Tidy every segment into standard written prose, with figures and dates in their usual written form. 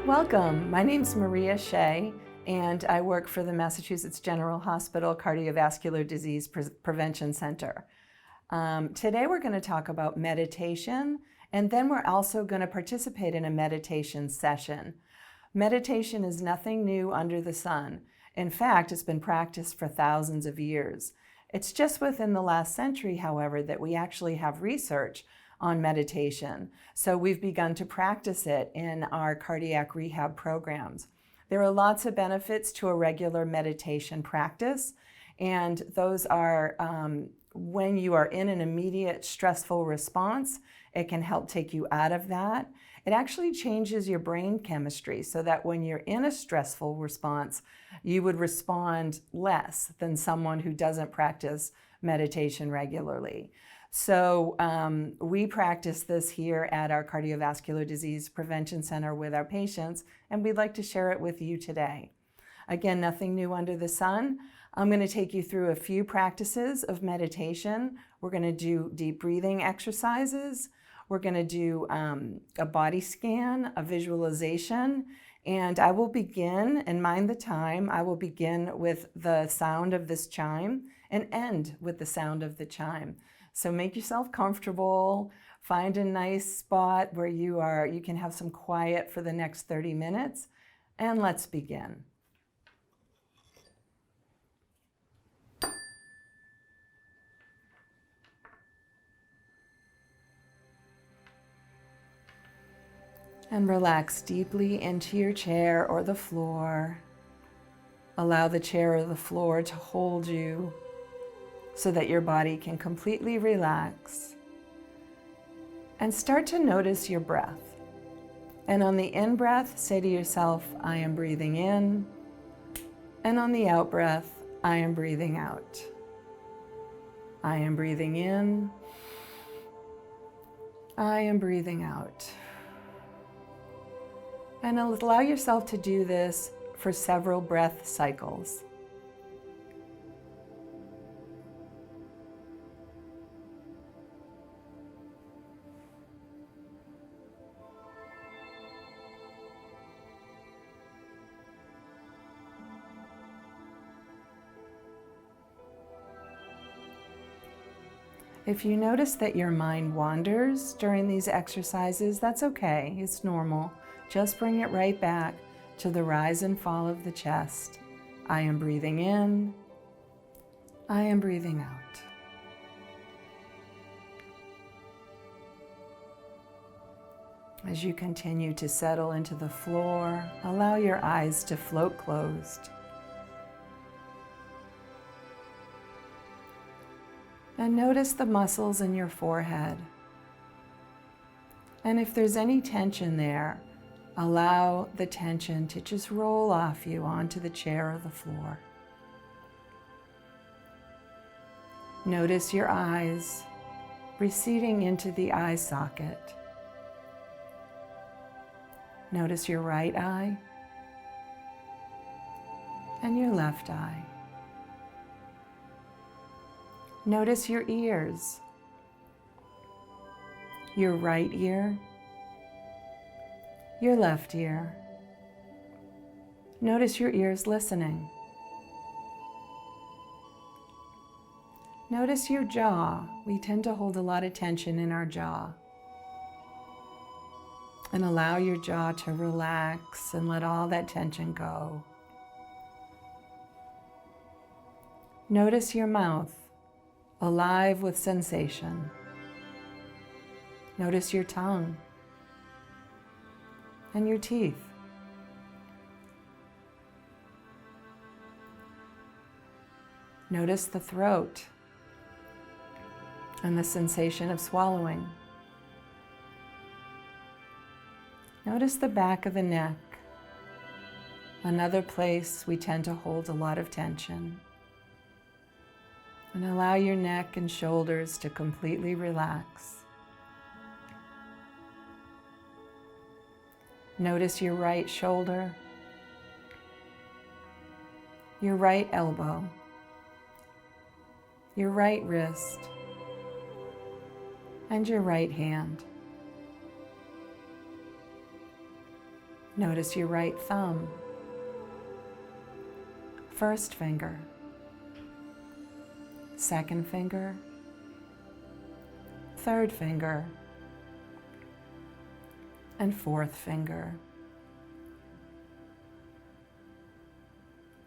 Welcome. My name's Maria Shea, and I work for the Massachusetts General Hospital Cardiovascular Disease Prevention Center. Today we're going to talk about meditation, and then we're also going to participate in a meditation session. Meditation is nothing new under the sun. In fact, it's been practiced for thousands of years. It's just within the last century, however, that we actually have research on meditation. So we've begun to practice it in our cardiac rehab programs. There are lots of benefits to a regular meditation practice, and those are when you are in an immediate stressful response, it can help take you out of that. It actually changes your brain chemistry so that when you're in a stressful response, you would respond less than someone who doesn't practice meditation regularly. So we practice this here at our Cardiovascular Disease Prevention Center with our patients, and we'd like to share it with you today. Again, nothing new under the sun. I'm going to take you through a few practices of meditation. We're going to do deep breathing exercises. We're going to do a body scan, a visualization, and I will begin, and mind the time, I will begin with the sound of this chime and end with the sound of the chime. So make yourself comfortable, find a nice spot where you can have some quiet for the next 30 minutes, and let's begin. And relax deeply into your chair or the floor. Allow the chair or the floor to hold you so that your body can completely relax. And start to notice your breath. And on the in-breath, say to yourself, I am breathing in. And on the out-breath, I am breathing out. I am breathing in. I am breathing out. And allow yourself to do this for several breath cycles. If you notice that your mind wanders during these exercises, that's okay, it's normal. Just bring it right back to the rise and fall of the chest. I am breathing in, I am breathing out. As you continue to settle into the floor, allow your eyes to float closed. And notice the muscles in your forehead. And if there's any tension there, allow the tension to just roll off you onto the chair or the floor. Notice your eyes receding into the eye socket. Notice your right eye and your left eye. Notice your ears, your right ear, your left ear. Notice your ears listening. Notice your jaw. We tend to hold a lot of tension in our jaw. And allow your jaw to relax and let all that tension go. Notice your mouth, alive with sensation. Notice your tongue and your teeth. Notice the throat and the sensation of swallowing. Notice the back of the neck, another place we tend to hold a lot of tension. And allow your neck and shoulders to completely relax. Notice your right shoulder, your right elbow, your right wrist, and your right hand. Notice your right thumb, first finger, second finger, third finger, and fourth finger.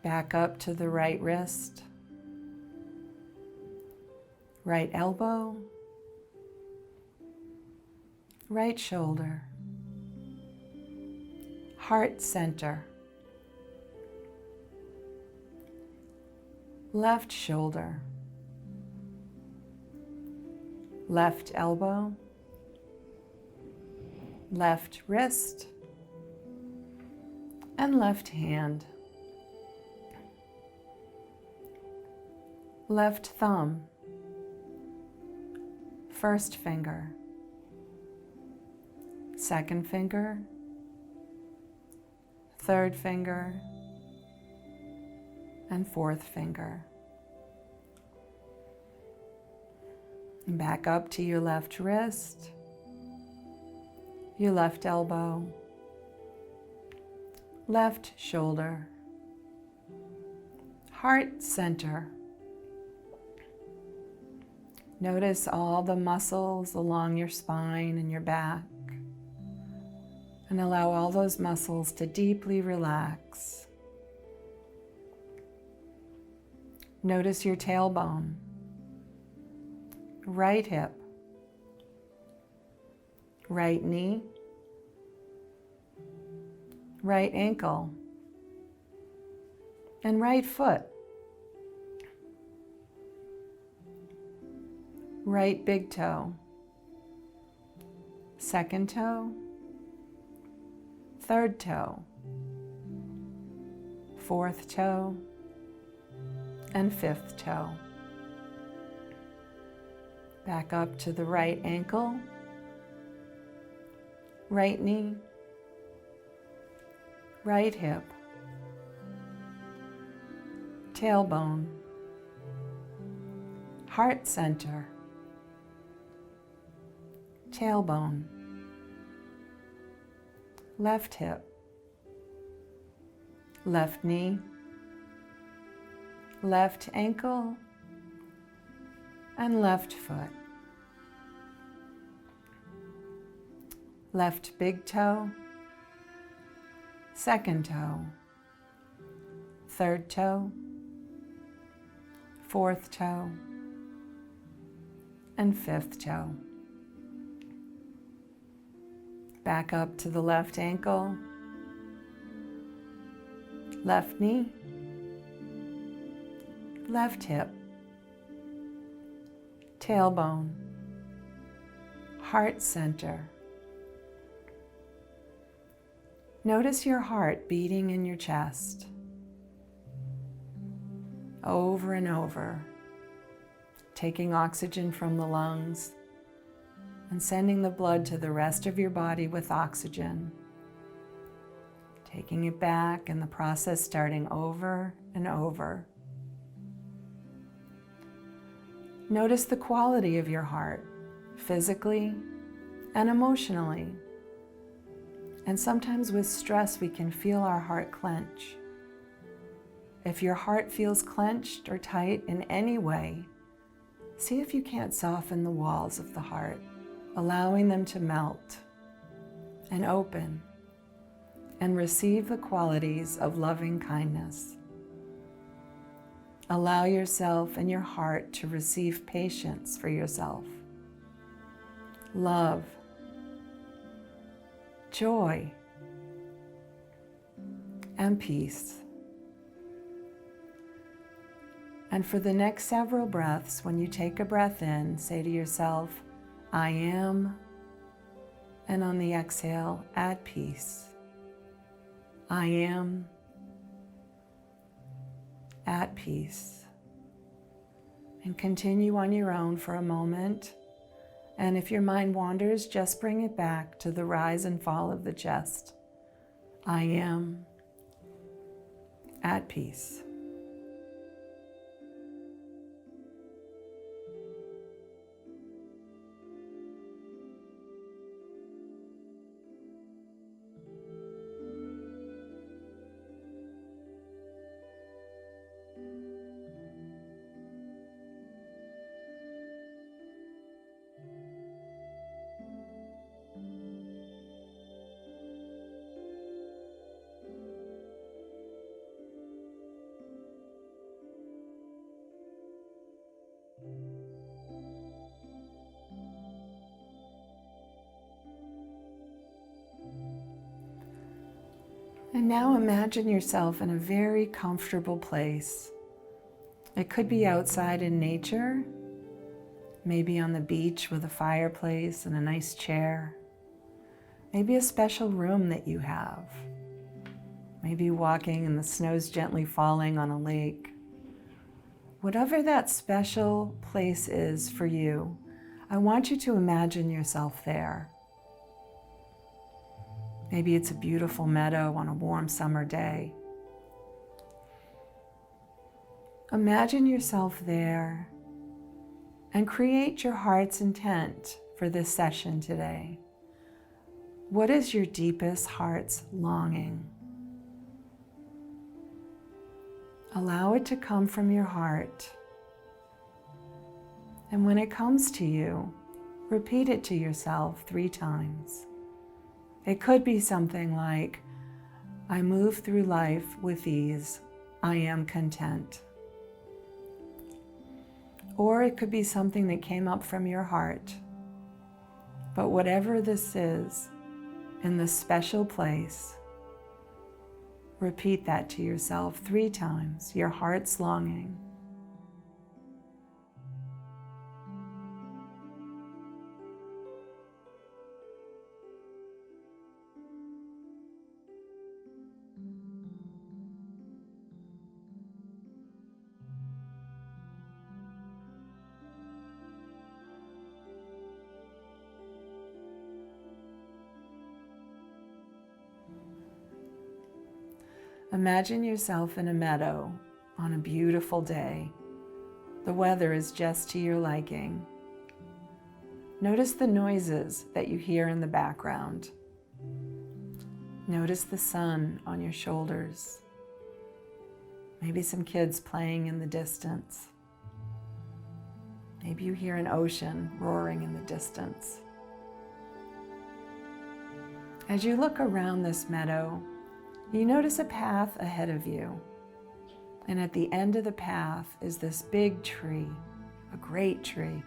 Back up to the right wrist, right elbow, right shoulder, heart center, left shoulder, left elbow, left wrist, and left hand. Left thumb, first finger, second finger, third finger, and fourth finger. And back up to your left wrist, your left elbow, left shoulder, heart center. Notice all the muscles along your spine and your back, and allow all those muscles to deeply relax. Notice your tailbone, right hip, right knee, right ankle, and right foot. Right big toe, second toe, third toe, fourth toe, and fifth toe. Back up to the right ankle, right knee, right hip, tailbone, heart center, tailbone, left hip, left knee, left ankle, and left foot. Left big toe, second toe, third toe, fourth toe, and fifth toe. Back up to the left ankle, left knee, left hip, tailbone, heart center. Notice your heart beating in your chest, over and over, taking oxygen from the lungs and sending the blood to the rest of your body with oxygen, taking it back, and the process starting over and over. Notice the quality of your heart, physically and emotionally. And sometimes with stress, we can feel our heart clench. If your heart feels clenched or tight in any way, see if you can't soften the walls of the heart, allowing them to melt and open and receive the qualities of loving kindness. Allow yourself and your heart to receive patience for yourself, love, joy, and peace. And for the next several breaths, when you take a breath in, say to yourself, I am, and on the exhale, at peace. I am at peace. And continue on your own for a moment. And if your mind wanders, just bring it back to the rise and fall of the chest. I am at peace. And now imagine yourself in a very comfortable place. It could be outside in nature, maybe on the beach with a fireplace and a nice chair. Maybe a special room that you have. Maybe walking and the snow's gently falling on a lake. Whatever that special place is for you, I want you to imagine yourself there. Maybe it's a beautiful meadow on a warm summer day. Imagine yourself there and create your heart's intent for this session today. What is your deepest heart's longing? Allow it to come from your heart. And when it comes to you, repeat it to yourself 3 times. It could be something like, I move through life with ease. I am content. Or it could be something that came up from your heart. But whatever this is, in this special place, repeat that to yourself 3 times, your heart's longing. Imagine yourself in a meadow on a beautiful day. The weather is just to your liking. Notice the noises that you hear in the background. Notice the sun on your shoulders. Maybe some kids playing in the distance. Maybe you hear an ocean roaring in the distance. As you look around this meadow, you notice a path ahead of you. And at the end of the path is this big tree, a great tree.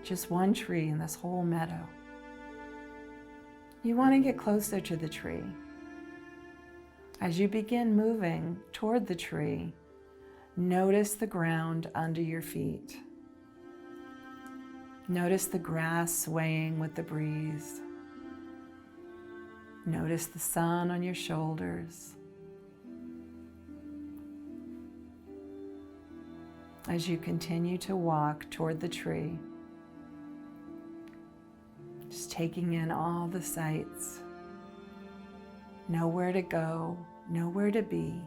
Just one tree in this whole meadow. You want to get closer to the tree. As you begin moving toward the tree, notice the ground under your feet. Notice the grass swaying with the breeze. Notice the sun on your shoulders. As you continue to walk toward the tree, just taking in all the sights. Nowhere to go, nowhere to be,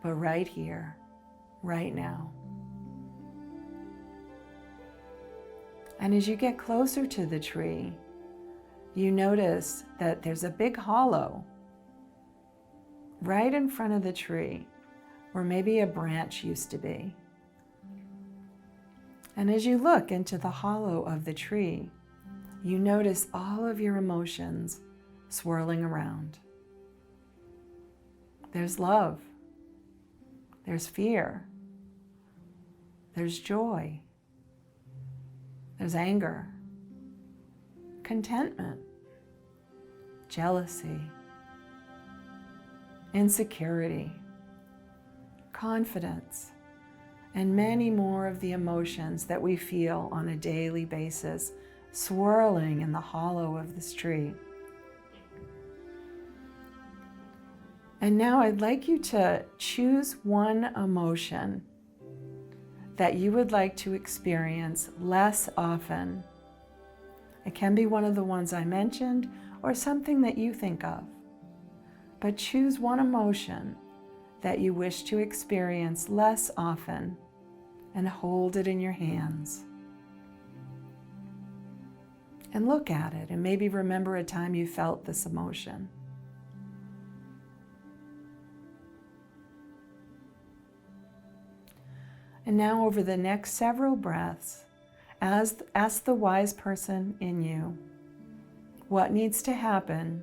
but right here, right now. And as you get closer to the tree, you notice that there's a big hollow right in front of the tree where maybe a branch used to be. And as you look into the hollow of the tree, you notice all of your emotions swirling around. There's love, there's fear, there's joy, there's anger, contentment, jealousy, insecurity, confidence, and many more of the emotions that we feel on a daily basis swirling in the hollow of this tree. And now I'd like you to choose one emotion that you would like to experience less often. It can be one of the ones I mentioned or something that you think of. But choose one emotion that you wish to experience less often and hold it in your hands. And look at it and maybe remember a time you felt this emotion. And now over the next several breaths, ask the wise person in you, what needs to happen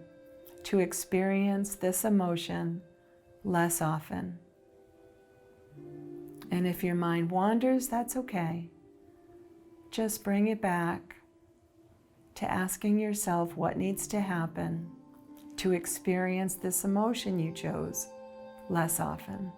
to experience this emotion less often? And if your mind wanders, that's okay. Just bring it back to asking yourself what needs to happen to experience this emotion you chose less often.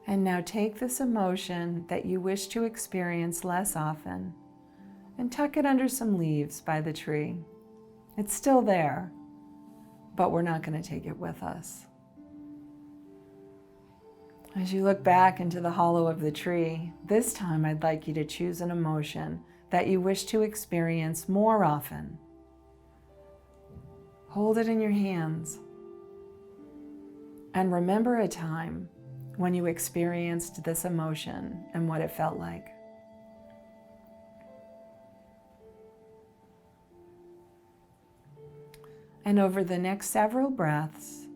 And now take this emotion that you wish to experience less often and tuck it under some leaves by the tree. It's still there, but we're not going to take it with us. As you look back into the hollow of the tree, this time I'd like you to choose an emotion that you wish to experience more often. Hold it in your hands and remember a time when you experienced this emotion and what it felt like. And over the next several breaths,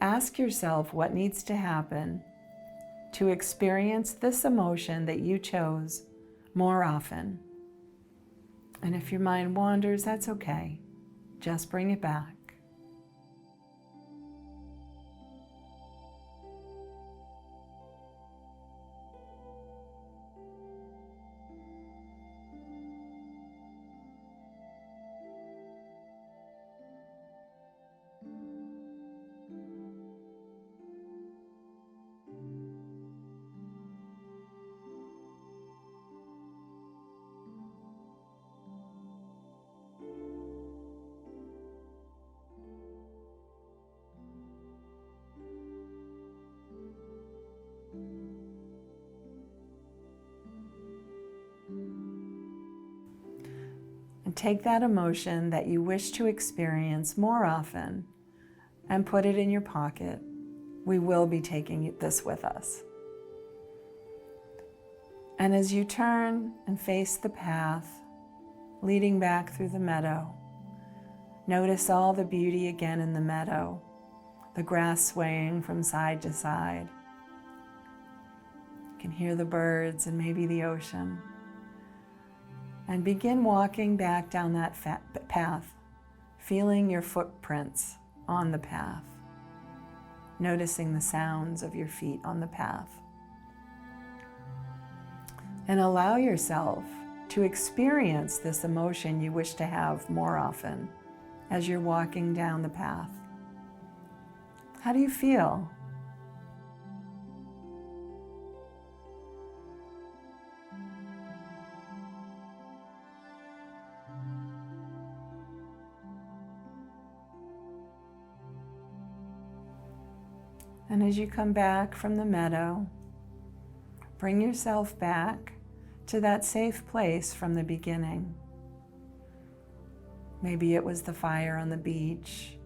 ask yourself what needs to happen to experience this emotion that you chose more often. And if your mind wanders, that's okay. Just bring it back. And take that emotion that you wish to experience more often and put it in your pocket. We will be taking this with us. And as you turn and face the path leading back through the meadow, notice all the beauty again in the meadow, the grass swaying from side to side. You can hear the birds and maybe the ocean. And begin walking back down that path, feeling your footprints on the path, noticing the sounds of your feet on the path. And allow yourself to experience this emotion you wish to have more often as you're walking down the path. How do you feel? And as you come back from the meadow, bring yourself back to that safe place from the beginning. Maybe it was the fire on the beach,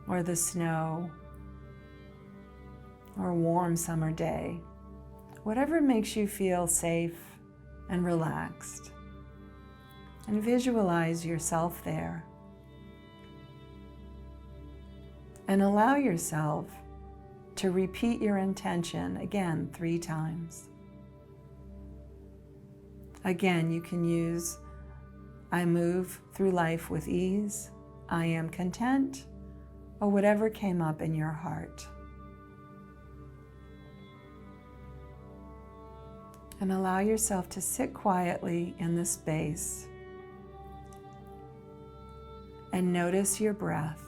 or the snow, or a warm summer day. Whatever makes you feel safe and relaxed. And visualize yourself there. And allow yourself to repeat your intention again 3 times. Again, you can use, I move through life with ease, I am content, or whatever came up in your heart. And allow yourself to sit quietly in this space and notice your breath.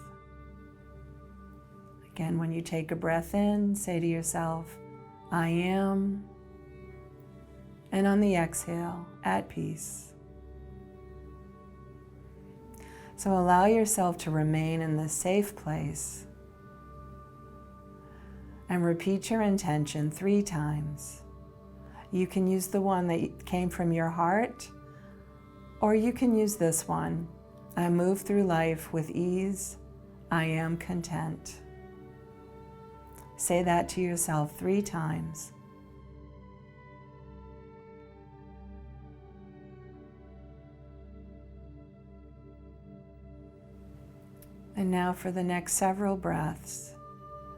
Again, when you take a breath in, say to yourself, I am. And on the exhale, at peace. So allow yourself to remain in this safe place and repeat your intention 3 times. You can use the one that came from your heart, or you can use this one. I move through life with ease. I am content. Say that to yourself 3 times. And now for the next several breaths.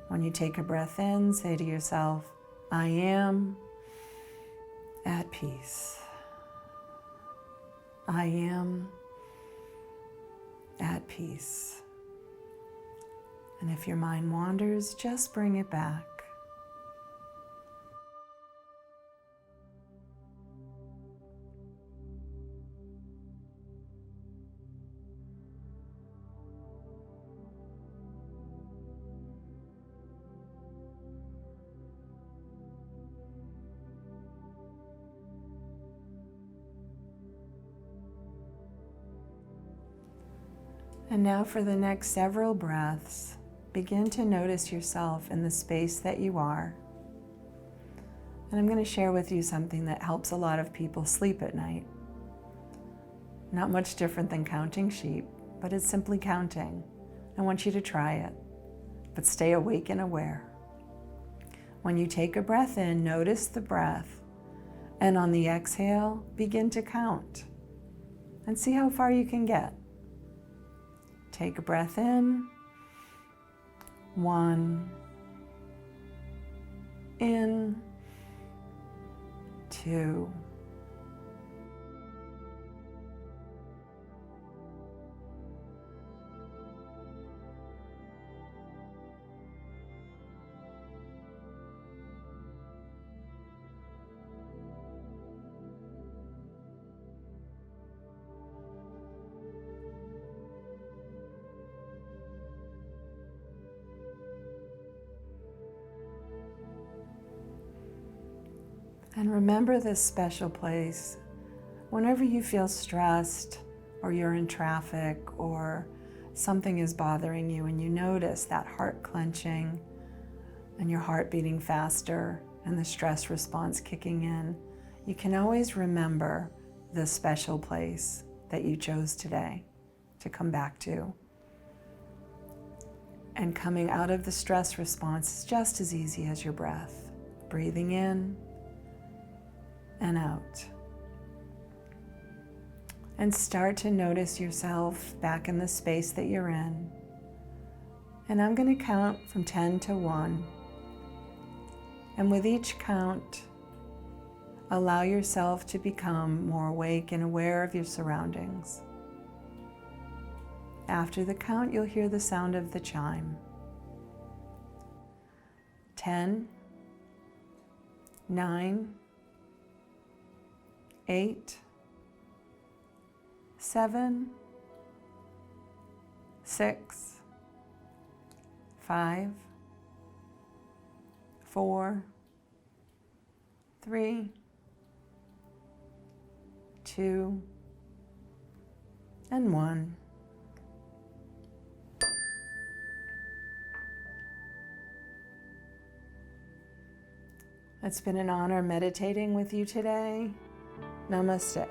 When you take a breath in, say to yourself, I am at peace. I am at peace. And if your mind wanders, just bring it back. And now for the next several breaths, begin to notice yourself in the space that you are. And I'm going to share with you something that helps a lot of people sleep at night. Not much different than counting sheep, but it's simply counting. I want you to try it, but stay awake and aware. When you take a breath in, notice the breath, and on the exhale, begin to count and see how far you can get. Take a breath in. 1. In. 2. And remember this special place. Whenever you feel stressed, or you're in traffic, or something is bothering you, and you notice that heart clenching, and your heart beating faster, and the stress response kicking in, you can always remember this special place that you chose today to come back to. And coming out of the stress response is just as easy as your breath. Breathing in and out. And start to notice yourself back in the space that you're in. And I'm going to count from 10 to 1. And with each count, allow yourself to become more awake and aware of your surroundings. After the count, you'll hear the sound of the chime. 10, 9, 8, 7, 6, 5, 4, 3, 2, and 1. It's been an honor meditating with you today. Namaste.